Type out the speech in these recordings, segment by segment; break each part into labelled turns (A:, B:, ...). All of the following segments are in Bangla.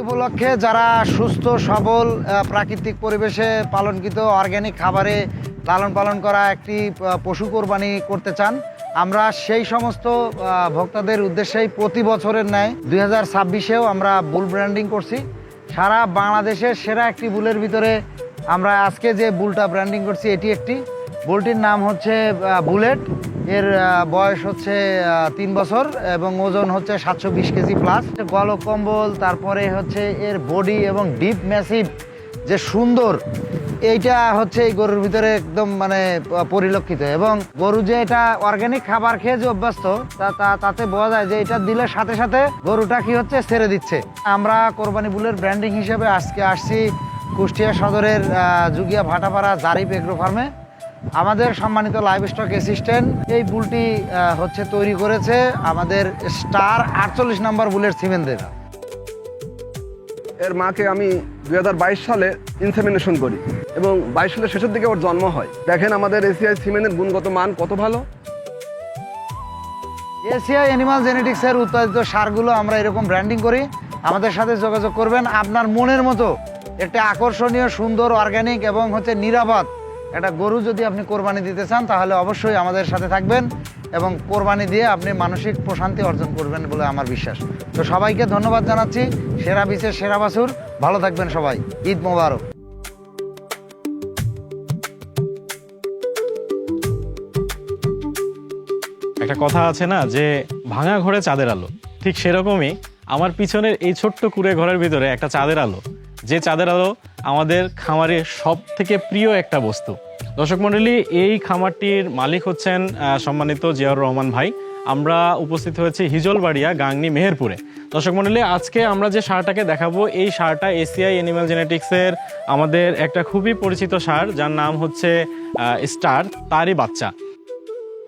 A: উপলক্ষে যারা সুস্থ সবল প্রাকৃতিক পরিবেশে পালনকৃত অর্গ্যানিক খাবারে লালন পালন করা একটি পশু কোরবানি করতে চান, আমরা সেই সমস্ত ভোক্তাদের উদ্দেশ্যেই প্রতি বছরের ন্যায় 2026-এও আমরা বুল ব্র্যান্ডিং করছি। সারা বাংলাদেশের সেরা একটি বুলের ভিতরে আমরা আজকে যে বুলটা ব্র্যান্ডিং করছি এটি একটি। বুলটির নাম হচ্ছে বুলেট। এর বয়স হচ্ছে 3 বছর এবং ওজন হচ্ছে 720 কেজি প্লাস। গলকম্বল, তারপরে হচ্ছে এর বডি এবং ডিপ ম্যাসিভ যে সুন্দর, এইটা হচ্ছে এই গরুর ভিতরে একদম মানে পরিলক্ষিত। এবং গরু যে এটা অর্গানিক খাবার খেয়ে যে অভ্যস্ত তাতে বোঝা যায় যে এটা দিলে সাথে সাথে গরুটা কি হচ্ছে ছেড়ে দিচ্ছে। আমরা কোরবানি বুলের ব্র্যান্ডিং হিসেবে আজকে আসছি কুষ্টিয়া সদরের জুগিয়া ভাটাপাড়া জারিফ এগ্রো ফার্মে। আমাদের সম্মানিত লাইভ স্টক অ্যাসিস্ট্যান্ট এই বুলটি হচ্ছে তৈরি করেছে আমাদের স্টার 48 নম্বর বুলের সিমেন্টদের।
B: এর মাকে আমি 2022 সালে ইনসেমিনেশন করি এবং 22 সালের শেষের দিকে ওর জন্ম হয়। দেখেন আমাদের এসিআই সিমেন্টের গুণগত মান কত ভালো।
A: এসিআই অ্যানিমাল জেনেটিক্সের উৎপাদিত সারগুলো আমরা এরকম ব্র্যান্ডিং করি। আমাদের সাথে যোগাযোগ করবেন। আপনার মনের মতো একটা আকর্ষণীয়, সুন্দর, অর্গানিক এবং হচ্ছে নিরাপদ একটা গরু যদি আপনি কোরবানি দিতে চান তাহলে অবশ্যই আমাদের সাথে থাকবেন এবং কোরবানি দিয়ে আপনি মানসিক প্রশান্তি অর্জন করবেন বলে আমার বিশ্বাস। তো সবাইকে ধন্যবাদ জানাচ্ছি। সেরা বীজের সেরা বাছুর। ভালো থাকবেন সবাই। ঈদ মোবারক।
C: একটা কথা আছে না যে ভাঙা ঘরে চাঁদের আলো, ঠিক সেরকমই আমার পিছনের এই ছোট্ট কুঁড়ে ঘরের ভিতরে একটা চাঁদের আলো, যে চাঁদের আলো আমাদের খামারের সব থেকে প্রিয় একটা বস্তু। দর্শক মণ্ডলী, এই খামারটির মালিক হচ্ছেন সম্মানিত জিয়াউর রহমান ভাই। আমরা উপস্থিত হয়েছি হিজলবাড়িয়া, গাংনী, মেহেরপুরে। দর্শক মণ্ডলী, আজকে আমরা যে সারটাকে দেখাবো এই সারটা এসিআই অ্যানিমাল জেনেটিক্সের আমাদের একটা খুবই পরিচিত সার, যার নাম হচ্ছে স্টার, তারই বাচ্চা।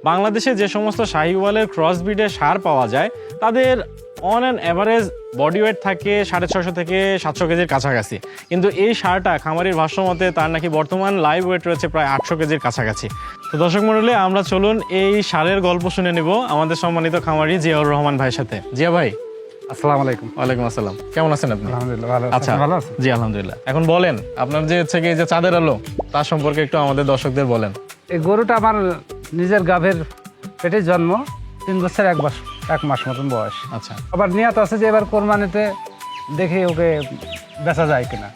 C: বাংলাদেশে যে সমস্ত শাহিওয়ালের ক্রস ব্রিডের সার পাওয়া যায় তাদের on an average body weight থাকে 650 থেকে 700 কেজির কাছাকাছি, কিন্তু এই সারটা খামারির ভাষ্যমতে তার নাকি বর্তমান লাইভ ওয়েট রয়েছে প্রায় 800 কেজির কাছাকাছি। তো দর্শক মণ্ডলী, আমরা চলুন এই সারের গল্প শুনে নেব আমাদের সম্মানিত খামারি জিয়াউর রহমান ভাইয়ের সাথে। জিয়া ভাই,
D: আসসালামু আলাইকুম।
C: ওয়ালাইকুম আসসালাম। কেমন আছেন আপনি?
D: আলহামদুলিল্লাহ ভালো।
C: আচ্ছা,
D: ভালো আছেন?
C: জি আলহামদুলিল্লাহ। এখন বলেন, আপনার যে হচ্ছে কি যে চাঁদের আলো, তার সম্পর্কে একটু আমাদের দর্শকদের বলেন।
D: এই গরুটা আমার নিজের গাভীর পেটে জন্ম, 3 বছর 1 মাস মতন বয়স।
C: আচ্ছা,
D: আবার নিয়ত আছে যে এবার কোরবানিতে দেখি ওকে বেচা যায় কিনা।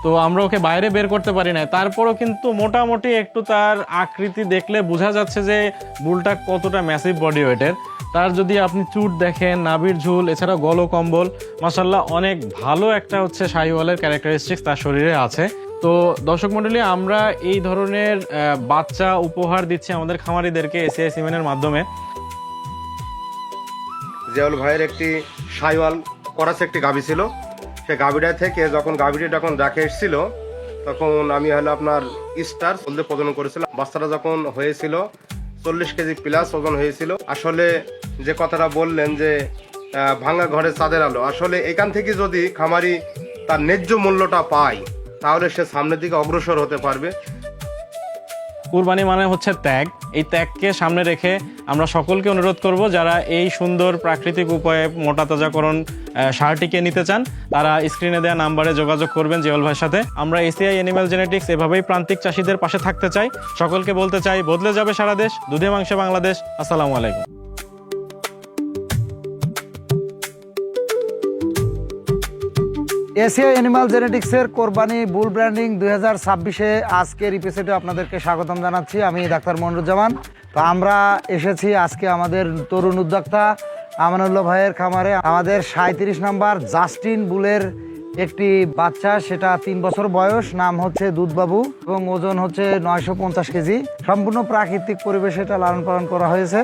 C: তো আমরা ওকে বাইরে বের করতে পারি না, তারপরও কিন্তু মোটামুটি একটু তার আকৃতি দেখলে বোঝা যাচ্ছে যে বুলটা কতটা ম্যাসিভ বডি ওয়েটের। তার যদি আপনি চুট দেখেন, নাভির ঝুল, এছাড়া গলকম্বল, মাশাআল্লাহ অনেক ভালো একটা হচ্ছে শাহিওয়ালের ক্যারেক্টারিস্টিক্স তার শরীরে আছে। তো দর্শক মণ্ডলী, আমরা এই ধরনের বাচ্চা উপহার দিচ্ছি আমাদের খামারিদেরকে এসিআই সিমেন্টের মাধ্যমে।
E: জিয়াউল ভাইয়ের একটি শাহিওয়াল করাছে একটি গাভী ছিল। সে গাভীটা থেকে যখন গাভীটি যখন দেখে এসেছিল তখন আমি হলো আপনার স্টার বলতে প্রজনন করেছিলাম। বাচ্চাটা যখন হয়েছিল 40 কেজি প্লাস ওজন হয়েছিল। আসলে যে কথাটা বললেন যে ভাঙা ঘরে চাঁদের আলো, আসলে এখান থেকে যদি খামারি তার ন্যায্য মূল্যটা পায় তাহলে সে সামনের দিকে অগ্রসর হতে পারবে।
C: কুরবানি মানে হচ্ছে ত্যাগ। এই ত্যাগকে সামনে রেখে আমরা সকলকে অনুরোধ করব, যারা এই সুন্দর প্রাকৃতিক উপায়ে মোটা তাজাকরণ সারটিকে নিতে চান তারা স্ক্রিনে দেওয়া নাম্বারে যোগাযোগ করবেন জিয়াউল ভাইয়ের সাথে। আমরা এসিআই অ্যানিমাল জেনেটিক্স এভাবেই প্রান্তিক চাষিদের পাশে থাকতে চাই। সকলকে বলতে চাই, বদলে যাবে সারা দেশ, দুধে মাংসে বাংলাদেশ। আসসালামু আলাইকুম।
A: এসিআই অ্যানিমাল জেনেটিক্সের কোরবানি বুল ব্র্যান্ডিং 2026-এ আজকের এপিসোডে আপনাদেরকে স্বাগতম জানাচ্ছি। আমি ডাক্তার মনিরুজ্জামান। তো আমরা এসেছি আজকে আমাদের তরুণ উদ্যোক্তা আমানুল্লাহ ভাইয়ের খামারে। আমাদের 37 নম্বর জাস্টিন বুলের একটি বাচ্চা, সেটা 3 বছর বয়স, নাম হচ্ছে দুধবাবু এবং ওজন হচ্ছে 950 কেজি। সম্পূর্ণ প্রাকৃতিক পরিবেশে এটা লালন পালন করা হয়েছে।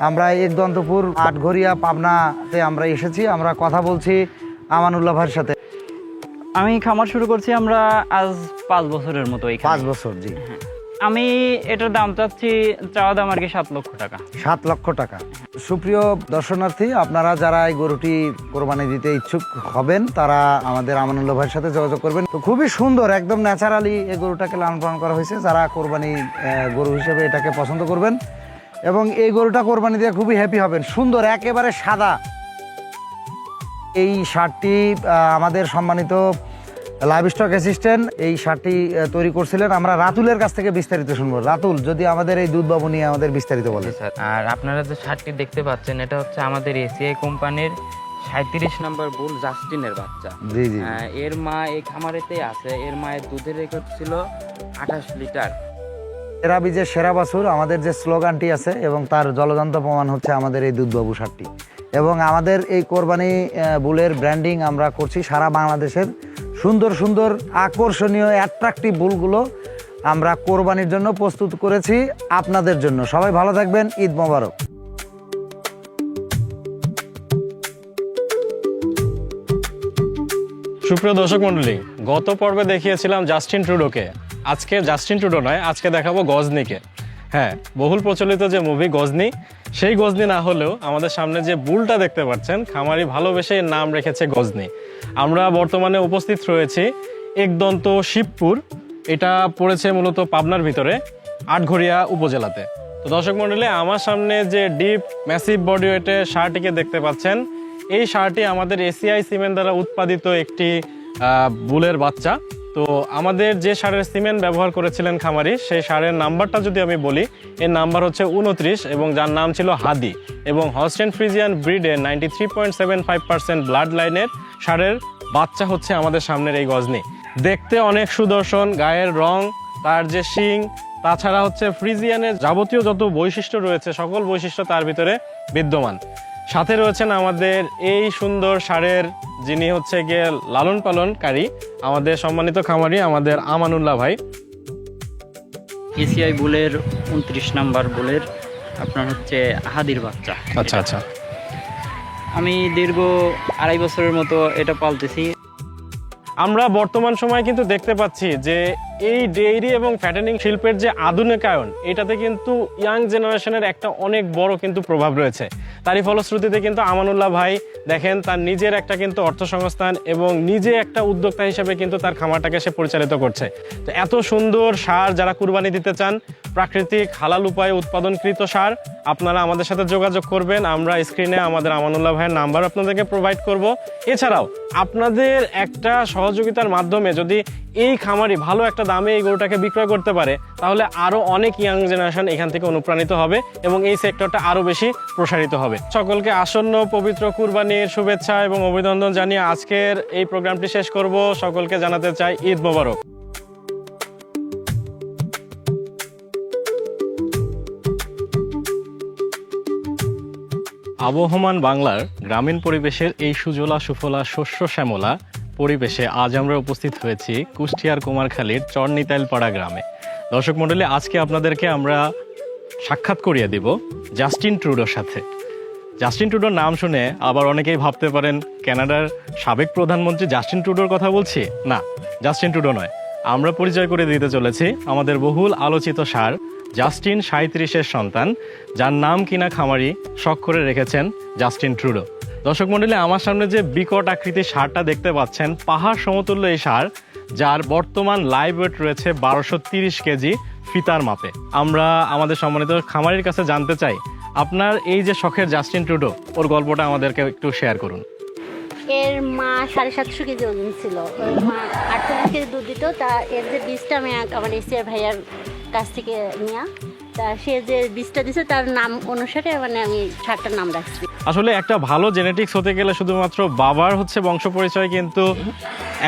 A: আমরা একদন্তপুর আটঘরিয়া পাবনাতে আমরা এসেছি। আমরা কথা বলছি আমানুল্লাহ ভাইয়ের সাথে।
F: আমি খামার শুরু করছি আমরা আজ 5 বছরের মতো।
A: 5 বছর, জি।
F: আমি এটার দাম চাচ্ছি, চাওয়া দাম আর কি 7 লক্ষ টাকা।
A: 7 লক্ষ টাকা। সুপ্রিয় দর্শনার্থী, আপনারা যারা এই গরুটি কোরবানি দিতে ইচ্ছুক হবেন তারা আমাদের আমানুল্লাহ ভাইয়ের সাথে যোগাযোগ করবেন। তো খুবই সুন্দর, একদম ন্যাচারালি এই গরুটাকে লালন পালন করা হয়েছে। যারা কোরবানি গরু হিসেবে এটাকে পছন্দ করবেন এবং এই গরুটা কোরবানি দিয়ে খুবই হ্যাপি হবেন। সুন্দর, একেবারে সাদা। এই সারটি আমাদের সম্মানিত লাইভ স্টক অ্যাসিস্ট্যান্ট এই সারটি তৈরি করছিলেন। আমরা রাতুলের কাছ থেকে বিস্তারিত শুনবো। রাতুল, যদি আমাদের এই দুধ বাবু নিয়ে আমাদের বিস্তারিত বলে।
G: স্যার, আর আপনারা যে শার্টটি দেখতে পাচ্ছেন এটা হচ্ছে আমাদের এসিআই কোম্পানির 37 নম্বর বুল জাস্টিনের বাচ্চা।
A: জি জি।
G: এর মা এই খামারেতেই আছে। এর মায়ের দুধের রেকর্ড ছিল 28 লিটার।
A: সেরা বীজের সেরা বাছুর আমাদের যে স্লোগানটি আছে, এবং তার জলজান্ত প্রমাণ হচ্ছে আমাদের এই দুধবাবু সারটি। এবং আমাদের এই কোরবানি বুলের ব্র্যান্ডিং আমরা করছি সারা বাংলাদেশের সুন্দর সুন্দর আকর্ষণীয় অ্যাট্রাকটিভ বুলগুলো আমরা কোরবানির জন্য প্রস্তুত করেছি আপনাদের জন্য। সবাই ভালো থাকবেন, ঈদ মোবারক।
C: সুপ্রিয় দর্শক মণ্ডলী, গত পর্বে দেখিয়েছিলাম জাস্টিন ট্রুডোকে। আজকে জাস্টিন ট্রুডো নয়, আজকে দেখাবো গজনিকে। হ্যাঁ, বহুল প্রচলিত যে মুভি গজনি, সেই গজনি না হলেও আমাদের সামনে যে বুলটা দেখতে পাচ্ছেন, খামারি ভালোবেসে এর নাম রেখেছে গজনি। আমরা বর্তমানে উপস্থিত রয়েছি একদন্ত শিবপুর। এটা পড়েছে মূলত পাবনার ভিতরে, আটঘরিয়া উপজেলাতে। তো দর্শক মণ্ডলী, আমার সামনে যে ডিপ ম্যাসিভ বডি ওয়েটের ষাঁড়টিকে দেখতে পাচ্ছেন, এই ষাঁড়টি আমাদের এসিআই সিমেন্ট দ্বারা উৎপাদিত একটি বুলের বাচ্চা। তো আমাদের যে সারের সিমেন্ট ব্যবহার করেছিলেন খামারি, সেই সারের নাম্বারটা যদি আমি বলি, এর নাম্বার হচ্ছে 29, এবং যার নাম ছিল হাদি, এবং হলস্টেইন ফ্রিজিয়ান ব্রিডের 93.75% ব্লাড লাইনের সারের বাচ্চা হচ্ছে আমাদের সামনের এই গজনি। দেখতে অনেক সুদর্শন, গায়ের রং, তার যে শিং, তাছাড়া হচ্ছে ফ্রিজিয়ানের যাবতীয় যত বৈশিষ্ট্য রয়েছে সকল বৈশিষ্ট্য তার ভিতরে বিদ্যমান। সাথে রয়েছেন আমাদের এই সুন্দর ষাঁড়ের যিনি হচ্ছে গিয়ে লালন পালনকারী, আমাদের সম্মানিত খামারি আমাদের আমানুল্লাহ ভাই।
F: এসিআই বুলের 29 নাম্বার বুলের আপনার হচ্ছে হাদির বাচ্চা।
C: আচ্ছা আচ্ছা।
F: আমি দীর্ঘ 2.5 বছরের মতো এটা পালতেছি।
C: আমরা বর্তমান সময়ে কিন্তু দেখতে পাচ্ছি যে এই ডেইরি এবং ফ্যাটেনিং শিল্পের যে আধুনিকায়ন, এটাতে কিন্তু ইয়াং জেনারেশনের একটা অনেক বড় কিন্তু প্রভাব রয়েছে। তারই ফলশ্রুতিতে কিন্তু আমানুল্লাহ ভাই দেখেন তার নিজের একটা কিন্তু অর্থসংস্থান এবং নিজে একটা উদ্যোক্তা হিসেবে কিন্তু তার খামারটাকে সে পরিচালিত করছে। তো এত সুন্দর সার যারা কুরবানি দিতে চান, প্রাকৃতিক হালাল উপায়ে উৎপাদনকৃত সার, আপনারা আমাদের সাথে যোগাযোগ করবেন। আমরা স্ক্রিনে আমাদের আমানুল্লাহ ভাইয়ের নাম্বার আপনাদেরকে প্রোভাইড করব। এছাড়াও আপনাদের একটা সহযোগিতার মাধ্যমে যদি এই খামারি ভালো একটা দামে এই গরুটাকে বিক্রয় করতে পারে, তাহলে আরো অনেক ইয়াং জেনারেশন এখান থেকে অনুপ্রাণিত হবে এবং এই সেক্টরটা আরো বেশি প্রসারিত হবে। সকলকে আসন্ন পবিত্র কুরবানির শুভেচ্ছা এবং অভিনন্দন জানিয়ে আজকের এই প্রোগ্রামটি শেষ করব। সকলকে জানাতে চাই ঈদ মোবারক। আবহমান বাংলার গ্রামীণ পরিবেশের এই সুজলা সুফলা শস্য শ্যামলা পরিবেশে আজ আমরা উপস্থিত হয়েছি কুষ্টিয়ার কুমারখালীর চরনিতাইলপাড়া গ্রামে। দর্শক মণ্ডলী, আজকে আপনাদেরকে আমরা সাক্ষাৎ করিয়ে দেব জাস্টিন ট্রুডোর সাথে। জাস্টিন ট্রুডোর নাম শুনে আবার অনেকেই ভাবতে পারেন কানাডার সাবেক প্রধানমন্ত্রী জাস্টিন ট্রুডোর কথা বলছি। না, জাস্টিন ট্রুডো নয়। আমরা পরিচয় করে দিতে চলেছি আমাদের বহুল আলোচিত ষাঁড় জাস্টিন 37-এর সন্তান, যার নাম কিনা খামারি শখ করে রেখেছেন জাস্টিন ট্রুডো। দর্শক মণ্ডলী, আমার সামনে যে বিকট আকৃতির ষাঁড়টা দেখতে পাচ্ছেন, পাহাড় সমতুল্য এই ষাঁড়, যার বর্তমান লাইভ ওয়েট রয়েছে 1230 কেজি ফিতার মাপে। আমরা আমাদের সম্মানিত খামারির কাছে জানতে চাই, আপনার এই যে শখের জাস্টিন ট্রুডো, ওর গল্পটা আমাদেরকে একটু শেয়ার করুন।
H: এর মা 750 কেজি ওজন ছিল। ওর মা 48 কেজি দুধ দিত। তা এর যে বীজটা আমি আমার এসিআর ভাইয়ার কাছ থেকে নেওয়া, তা সে যে বীজটা দিছে তার নাম অনুসারে মানে আমি ষাঁড়টার নাম রাখছি।
C: আসলে একটা ভালো জেনেটিক্স হতে গেলে শুধুমাত্র বাবার হচ্ছে বংশ পরিচয় কিন্তু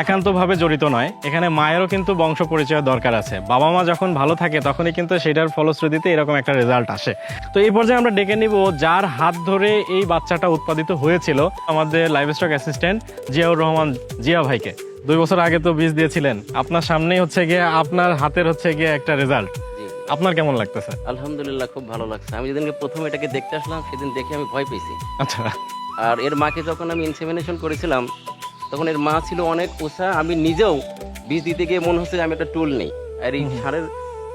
C: একান্তভাবে জড়িত নয়, এখানে মায়েরও কিন্তু বংশ পরিচয় দরকার আছে। বাবা মা যখন ভালো থাকে তখনই কিন্তু সেটার ফলশ্রুতিতে এরকম একটা রেজাল্ট আসে। তো এই পর্যায়ে আমরা ডেকে নিব যার হাত ধরে এই বাচ্চাটা উৎপাদিত হয়েছিল, আমাদের live stock assistant Ziaur Rahman Zia ভাইকে। 2 বছর আগে তো বীজ দিয়েছিলেন, আপনার সামনেই হচ্ছে গিয়ে আপনার হাতের হচ্ছে গিয়ে একটা রেজাল্ট। আপনার কেমন লাগতেছে?
I: আলহামদুলিল্লাহ, খুব ভালো লাগছে। আমি যেদিনকে প্রথম এটাকে দেখতে আসলাম সেদিন দেখে আমি ভয় পেয়েছি।
C: আচ্ছা।
I: আর এর মাকে যখন আমি ইনসেমিনেশন করেছিলাম তখন এর মা ছিল অনেক উঁচা। আমি নিজেও বীজ দিতে গিয়ে মনে হচ্ছে আমি একটা টুল নেই। আর এই ষাঁড়ের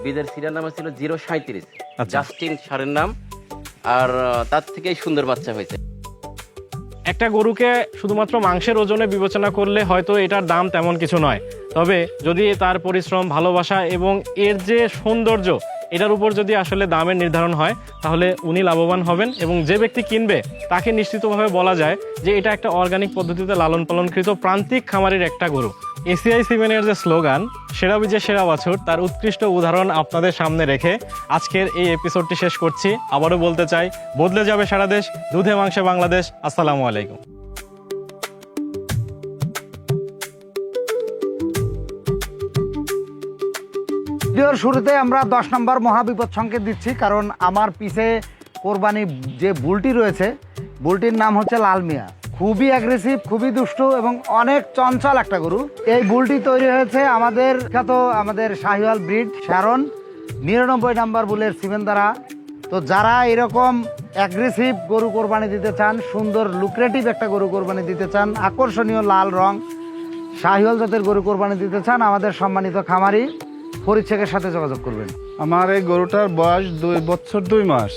I: বীজের সিরিয়াল নাম ছিল 037, জাস্টিন ষাঁড়ের নাম। আর তার থেকেই সুন্দর বাচ্চা হয়েছে।
C: একটা গরুকে শুধুমাত্র মাংসের ওজনে বিবেচনা করলে হয়তো এটার দাম তেমন কিছু নয়, তবে যদি তার পরিশ্রম, ভালোবাসা এবং এর যে সৌন্দর্য, এটার উপর যদি আসলে দামের নির্ধারণ হয় তাহলে উনি লাভবান হবেন, এবং যে ব্যক্তি কিনবে তাকে নিশ্চিতভাবে বলা যায় যে এটা একটা অর্গানিক পদ্ধতিতে লালন পালনকৃত প্রান্তিক খামারের একটা গরু। এসিআই সিমেন্টের যে স্লোগান সেরা বীজে সেরা বাছুর, তার উৎকৃষ্ট উদাহরণ আপনাদের সামনে রেখে আজকের এই এপিসোডটি শেষ করছি। আবারও বলতে চাই, বদলে যাবে সারা দেশ, দুধে মাংসে বাংলাদেশ। আসসালামু আলাইকুম।
A: ভিডিওর শুরুতে আমরা 10 নম্বর মহাবিপদ সংকেত দিচ্ছি, কারণ আমার পিছে কোরবানি যে বুলটি রয়েছে, বুলটির নাম হচ্ছে লাল মিয়া। খুবই অ্যাগ্রেসিভ, খুবই দুষ্টু এবং অনেক চঞ্চল একটা গরু। এই বুলটি তৈরি হয়েছে আমাদের শাহিওয়াল ব্রিড শ্যারন 99 নম্বর বুলের সিমেন্ট দ্বারা। তো যারা এরকম অ্যাগ্রেসিভ গরু কোরবানি দিতে চান, সুন্দর লুক্রেটিভ একটা গরু কোরবানি দিতে চান, আকর্ষণীয় লাল রং শাহিওয়াল জাতের গরু কোরবানি দিতে চান, আমাদের সম্মানিত খামারি ফরিদ শেখের সাথে যোগাযোগ করবেন।
D: আমার এই গরুটার বয়স 2 বছর 2 মাস।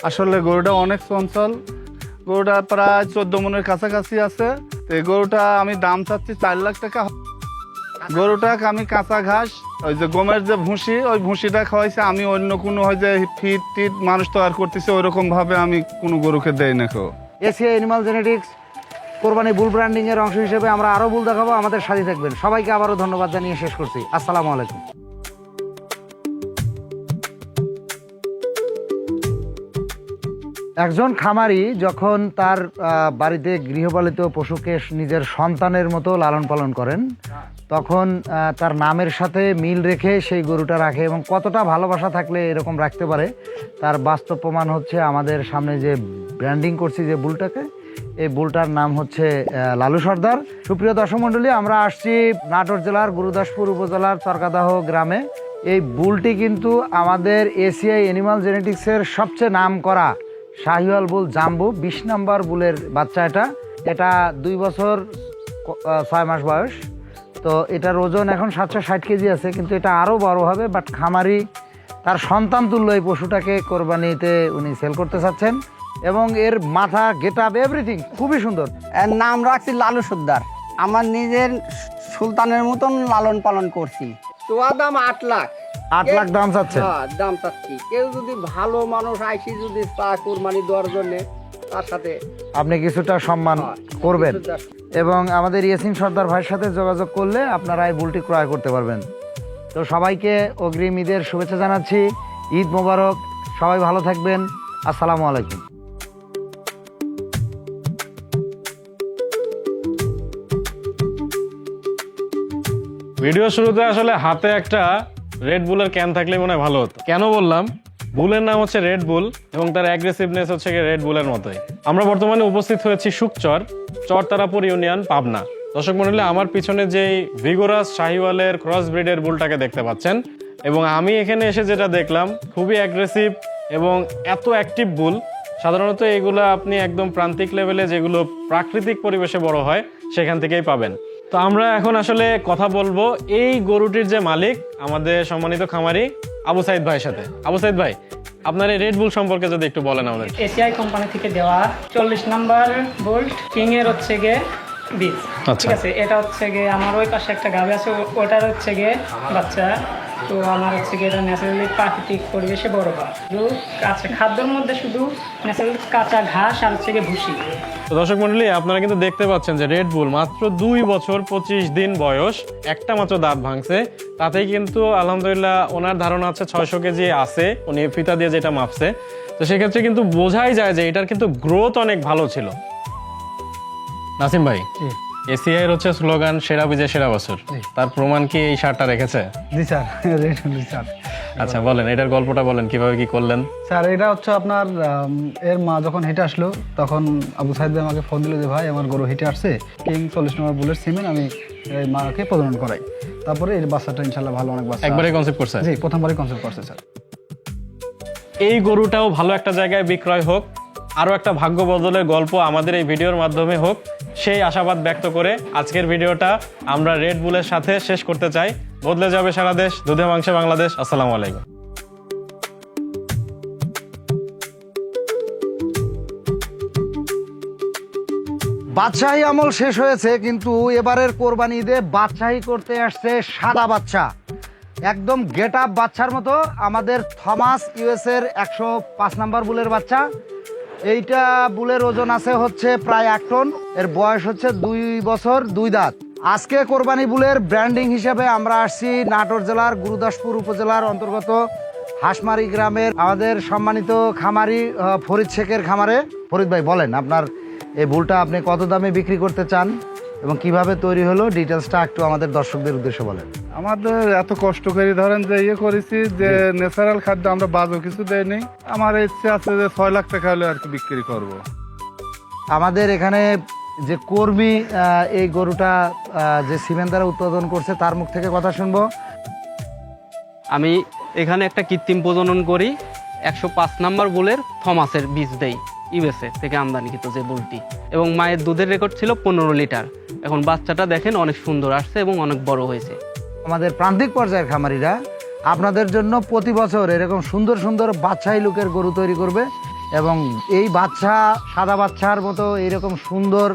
D: আসলে গরুটা অনেক চঞ্চল, গরুটা প্রায় 14 মনের কাছাকাছি আছে। এই গরুটা আমি দাম চাচ্ছি 4 লাখ টাকা। গরুটাকে আমি কাঁচা ঘাস, ওই যে গমের যে ভুসি, ওই ভুসিটা খাওয়াইছে। আমি অন্য কোনো হয় যে ফিট টিট মানুষ তৈরি করতেছে, ওইরকম ভাবে আমি কোনো গরুকে দেই না।
A: এসিআই অ্যানিমাল জেনেটিক্স কোরবানি বুল ব্র্যান্ডিং এর অংশ হিসেবে আমরা আরো বুল দেখাবো, আমাদের সাথে থাকবেন। সবাইকে আবারও ধন্যবাদ জানিয়ে শেষ করছি। আসসালামু আলাইকুম। একজন খামারি যখন তার বাড়িতে গৃহপালিত পশুকে নিজের সন্তানের মতো লালন পালন করেন, তখন তার নামের সাথে মিল রেখে সেই গরুটা রাখে, এবং কতটা ভালোবাসা থাকলে এরকম রাখতে পারে তার বাস্তব প্রমাণ হচ্ছে আমাদের সামনে যে ব্র্যান্ডিং করছি যে বুলটাকে, এই বুলটার নাম হচ্ছে লালু সর্দার। সুপ্রিয় দর্শক মণ্ডলী, আমরা আসছি নাটোর জেলার গুরুদাসপুর উপজেলার চরকাদাহ গ্রামে। এই বুলটি কিন্তু আমাদের এসিআই অ্যানিমাল জেনেটিক্সের সবচেয়ে নাম করা শাহিওয়াল বুল জাম্বু 20 নম্বর বুলের বাচ্চা। এটা 2 বছর 6 মাস বয়স। তো এটার ওজন এখন 760 কেজি আছে, কিন্তু এটা আরও বড় হবে। বাট খামারি তার সন্তান তুল্য এই পশুটাকে কোরবানিতে উনি সেল করতে চাচ্ছেন, এবং এর মাথা, গেট আপ, এভরিথিং খুবই সুন্দর।
J: এর নাম রাখছি লালু সর্দার। আমার নিজের সুলতানের মতন লালন পালন করছি। তোয়া দাম 8 লাখ।
A: 8 লাখ দাম চাচ্ছে?
J: হ্যাঁ, দাম চাচ্ছি। কেউ যদি ভালো মানুষ আইসি যদি চা কোরবানি দেওয়ার জন্য, তার সাথে
A: আপনি কিছুটা সম্মান করবেন, এবং আমাদের ইয়াসিন সর্দার ভাইয়ের সাথে যোগাযোগ করলে আপনারা এই বুলটি ক্রয় করতে পারবেন। তো সবাইকে অগ্রিম ঈদের শুভেচ্ছা জানাচ্ছি। ঈদ মোবারক, সবাই ভালো থাকবেন। আসসালামু আলাইকুম।
C: ভিডিও শুরুতে আসলে হাতে একটা রেড বুলের ক্যান থাকলে মনে হয় ভালো হতো। কেন বললাম? বুলের নাম হচ্ছে রেড বুল, এবং তার অ্যাগ্রেসিভনেস হচ্ছে রেড বুলের মতোই। আমরা বর্তমানে উপস্থিত হয়েছি শুকচর, চরতারাপুর ইউনিয়ন, পাবনা। দর্শক মণ্ডলী, আমার পিছনে যেই ভিগোরাস শাহিওয়ালের ক্রস ব্রিডের বুলটাকে দেখতে পাচ্ছেন, এবং আমি এখানে এসে যেটা দেখলাম, খুবই অ্যাগ্রেসিভ এবং এত অ্যাক্টিভ বুল। সাধারণত এগুলো আপনি একদম প্রান্তিক লেভেলে যেগুলো প্রাকৃতিক পরিবেশে বড় হয় সেখান থেকেই পাবেন। তো আমরা এখন আসলে কথা বলবো এই গরুটির যে মালিক, আমাদের সম্মানিত খামারি আবু সাইদ ভাইয়ের সাথে। আবু সাইদ ভাই, আপনার এই রেড বুল সম্পর্কে যদি একটু বলেন আমাদের।
K: এসিআই কোম্পানি থেকে দেওয়া 40 নাম্বার বোল্ট কিং এর হচ্ছে গিয়ে বীজ। ঠিক আছে, এটা হচ্ছে গিয়ে আমার ওই পাশে একটা গাভী আছে, ওটার হচ্ছে গিয়ে বাচ্চা। তো আমার হচ্ছে গিয়ে এটা ন্যাচারালি প্রাকৃতিক পরিবেশে বড় হয়। শুধু কাঁচা খাদ্যের মধ্যে শুধু ন্যাচারালি কাঁচা ঘাস আর হচ্ছে গিয়ে ভুসি।
C: তো দর্শক মণ্ডলী, আপনারা কিন্তু দেখতে পাচ্ছেন যে রেড বুল মাত্র 2 বছর 25 দিন বয়স, একটা মাত্র দাঁত ভাঙছে। তাতেই কিন্তু আলহামদুলিল্লাহ ওনার ধারণা আছে 600 কেজি আছে, উনি ফিতা দিয়ে যেটা মাপছে। তো সেক্ষেত্রে কিন্তু বোঝাই যায় যে এটার কিন্তু গ্রোথ অনেক ভালো ছিল। নাসিম ভাই, এসিআই এর হচ্ছে স্লোগান সেরা বীজে সেরা বছর, তার প্রমাণ কি এই শার্টটা রেখেছে?
D: জি স্যার, স্যার।
C: আচ্ছা বলেন, এটার গল্পটা বলেন, কিভাবে কি করলেন?
D: স্যার, এটা হচ্ছে আপনার এর মা যখন হেঁটে আসলো, তখন আবু সাইদ ভাই আমাকে ফোন দিল যে ভাই আমার গরু হেঁটে আসছে, কিং 40 নম্বর বুলের সিমেন্ট, আমি এই মাকে প্রজনন করাই। তারপরে এই বাচ্চাটা ইনশাল্লাহ ভালো, অনেক বাচ্চা
C: একবারে কনসেপ্ট করছে।
D: জি, প্রথমবারই কনসেপ্ট করছে স্যার।
C: এই গরুটাও ভালো একটা জায়গায় বিক্রয় হোক, আরও একটা ভাগ্য বদলের গল্প আমাদের এই ভিডিওর মাধ্যমে হোক, সেই আশাবাদ ব্যক্ত করে আজকের ভিডিওটা আমরা রেড বুলের সাথে শেষ করতে চাই। বদলে যাবে সারা দেশ, দুধে মাংসে বাংলাদেশ। আসসালামু আলাইকুম।
A: বাদশাহী আমল শেষ হয়েছে, কিন্তু এবারের কোরবানি ঈদে বাদশাহী করতে আসছে সাদা বাচ্চা। একদম গেট আপ বাচ্চার মতো আমাদের থমাস ইউএসের 105 নাম্বার বুলের বাচ্চা। এইটা বুলের ওজন আছে হচ্ছে প্রায় 1 টন, এর বয়স হচ্ছে 2 বছর 2 দাঁত। আজকে কোরবানি বুলের ব্র্যান্ডিং হিসেবে আমরা আসছি নাটোর জেলার গুরুদাসপুর উপজেলার অন্তর্গত হাঁসমারি গ্রামের আমাদের সম্মানিত খামারি ফরিদ শেখের খামারে। ফরিদ ভাই, বলেন আপনার এই বুলটা আপনি কত দামে বিক্রি করতে চান এবং কিভাবে তৈরি হলো, ডিটেলসটা একটু আমাদের দর্শকদের উদ্দেশ্যে বলেন।
D: আমাদের এত কষ্ট করে ধরেন যে করেছি যে ন্যাচারাল খাদ্য আমরা বাজও কিছু দেয়নি। আমার ইচ্ছে আছে যে 6 লাখ টাকা হলে আর কি বিক্রি করব।
A: আমাদের এখানে যে কর্মী এই গরুটা যে সিমেন্ট দ্বারা উৎপাদন করছে তার মুখ থেকে কথা শুনবো।
F: আমি এখানে একটা কৃত্রিম প্রজনন করি, 105 নাম্বার বুলের থমাসের বীজ দেই ইউএসএ থেকে আমদানিকৃত যে বুলটি, এবং মায়ের দুধের রেকর্ড ছিল 15 লিটার। এখন বাচ্চাটা দেখেন অনেক সুন্দর আসছে এবং অনেক বড় হয়েছে।
A: আমাদের প্রান্তিক পর্যায়ের খামারিরা আপনাদের জন্য প্রতি বছর এরকম সুন্দর সুন্দর বাচ্চাই লুকের গরু তৈরি করবে এবং এই বাচ্চা সাদা বাচ্চার মতো এইরকম সুন্দর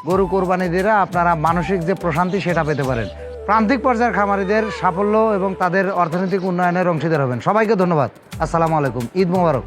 A: গরু কোরবানি দিয়ে আপনারা মানসিক যে প্রশান্তি সেটা পেতে পারেন। প্রান্তিক পর্যায়ের খামারিদের সাফল্য এবং তাদের অর্থনৈতিক উন্নয়নের অংশীদার হবেন। সবাইকে ধন্যবাদ। আসসালামু আলাইকুম। ঈদ মোবারক।